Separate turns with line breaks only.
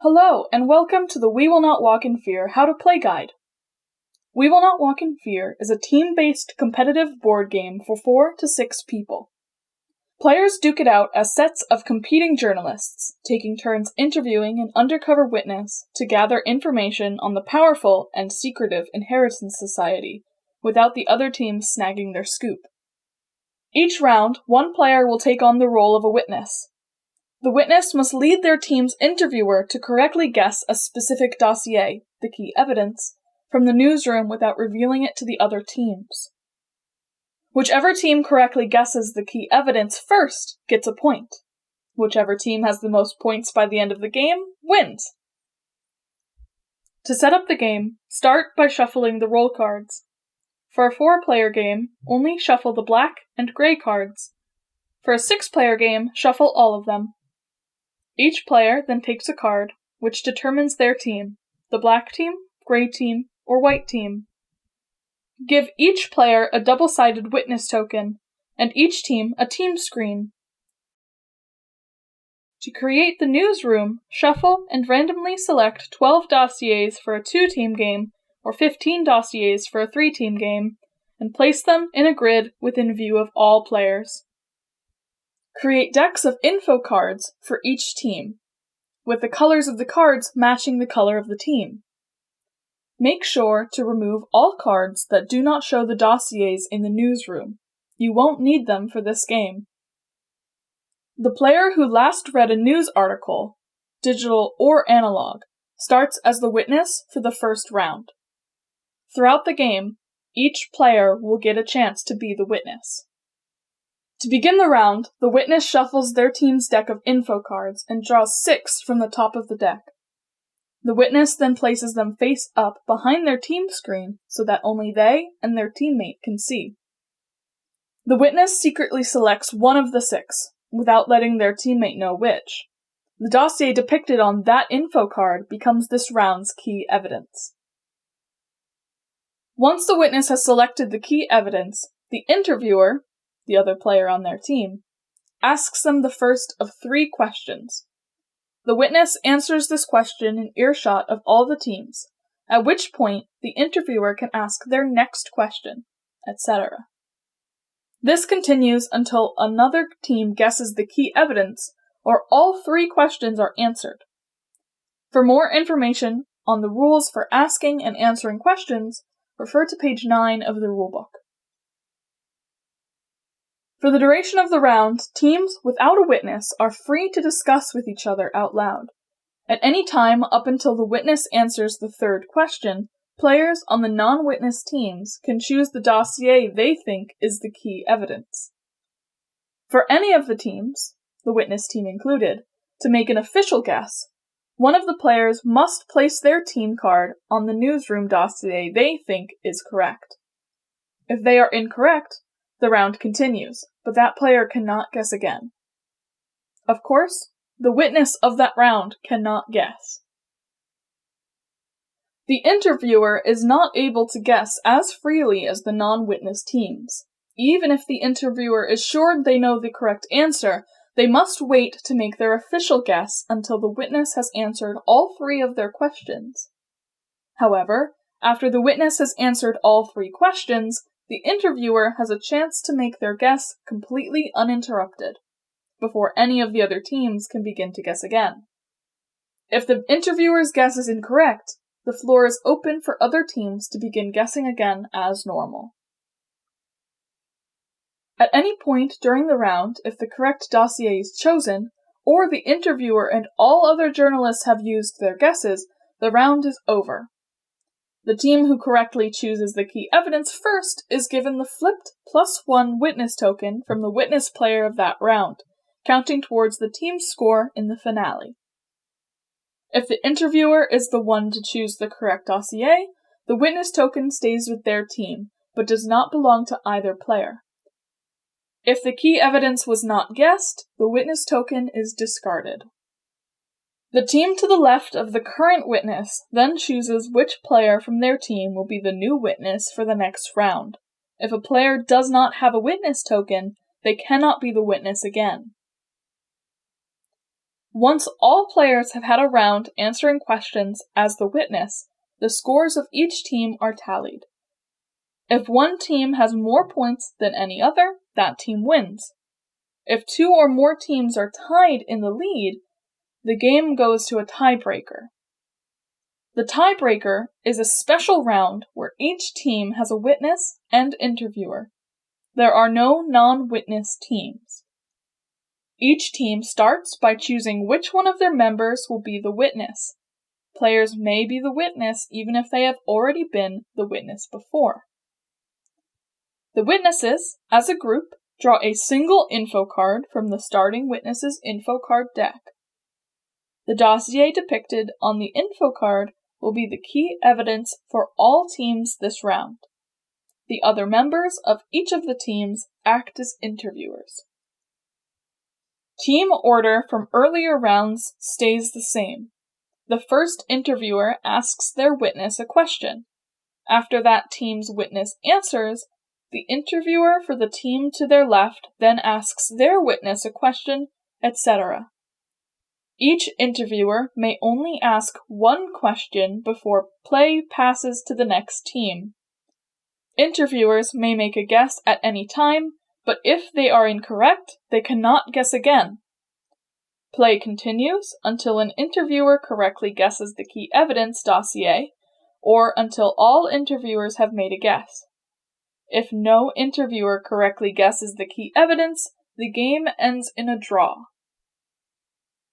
Hello, and welcome to the We Will Not Walk in Fear How to Play Guide. We Will Not Walk in Fear is a team-based competitive board game for 4 to 6 people. Players duke it out as sets of competing journalists, taking turns interviewing an undercover witness to gather information on the powerful and secretive Inheritance Society, without the other team snagging their scoop. Each round, one player will take on the role of a witness. The witness must lead their team's interviewer to correctly guess a specific dossier, the key evidence, from the newsroom without revealing it to the other teams. Whichever team correctly guesses the key evidence first gets a point. Whichever team has the most points by the end of the game wins. To set up the game, start by shuffling the roll cards. For a 4-player game, only shuffle the black and gray cards. For a 6-player game, shuffle all of them. Each player then takes a card, which determines their team, the black team, gray team, or white team. Give each player a double-sided witness token, and each team a team screen. To create the newsroom, shuffle and randomly select 12 dossiers for a 2-team game, or 15 dossiers for a 3-team game, and place them in a grid within view of all players. Create decks of info cards for each team, with the colors of the cards matching the color of the team. Make sure to remove all cards that do not show the dossiers in the newsroom. You won't need them for this game. The player who last read a news article, digital or analog, starts as the witness for the first round. Throughout the game, each player will get a chance to be the witness. To begin the round, the witness shuffles their team's deck of info cards and draws 6 from the top of the deck. The witness then places them face up behind their team screen so that only they and their teammate can see. The witness secretly selects one of the 6, without letting their teammate know which. The dossier depicted on that info card becomes this round's key evidence. Once the witness has selected the key evidence, the interviewer, the other player on their team, asks them the first of 3 questions. The witness answers this question in earshot of all the teams, at which point the interviewer can ask their next question, etc. This continues until another team guesses the key evidence or all 3 questions are answered. For more information on the rules for asking and answering questions, refer to page 9 of the rulebook. For the duration of the round, teams without a witness are free to discuss with each other out loud. At any time up until the witness answers the 3rd question, players on the non-witness teams can choose the dossier they think is the key evidence. For any of the teams, the witness team included, to make an official guess, one of the players must place their team card on the newsroom dossier they think is correct. If they are incorrect, the round continues, but that player cannot guess again. Of course, the witness of that round cannot guess. The interviewer is not able to guess as freely as the non-witness teams. Even if the interviewer is sure they know the correct answer, they must wait to make their official guess until the witness has answered all 3 of their questions. However, after the witness has answered all 3 questions, the interviewer has a chance to make their guess completely uninterrupted, before any of the other teams can begin to guess again. If the interviewer's guess is incorrect, the floor is open for other teams to begin guessing again as normal. At any point during the round, if the correct dossier is chosen, or the interviewer and all other journalists have used their guesses, the round is over. The team who correctly chooses the key evidence first is given the flipped +1 witness token from the witness player of that round, counting towards the team's score in the finale. If the interviewer is the one to choose the correct dossier, the witness token stays with their team, but does not belong to either player. If the key evidence was not guessed, the witness token is discarded. The team to the left of the current witness then chooses which player from their team will be the new witness for the next round. If a player does not have a witness token, they cannot be the witness again. Once all players have had a round answering questions as the witness, the scores of each team are tallied. If one team has more points than any other, that team wins. If 2 or more teams are tied in the lead, the game goes to a tiebreaker. The tiebreaker is a special round where each team has a witness and interviewer. There are no non-witness teams. Each team starts by choosing which one of their members will be the witness. Players may be the witness even if they have already been the witness before. The witnesses, as a group, draw a single info card from the starting witness's info card deck. The dossier depicted on the info card will be the key evidence for all teams this round. The other members of each of the teams act as interviewers. Team order from earlier rounds stays the same. The first interviewer asks their witness a question. After that team's witness answers, the interviewer for the team to their left then asks their witness a question, etc. Each interviewer may only ask one question before play passes to the next team. Interviewers may make a guess at any time, but if they are incorrect, they cannot guess again. Play continues until an interviewer correctly guesses the key evidence dossier, or until all interviewers have made a guess. If no interviewer correctly guesses the key evidence, the game ends in a draw.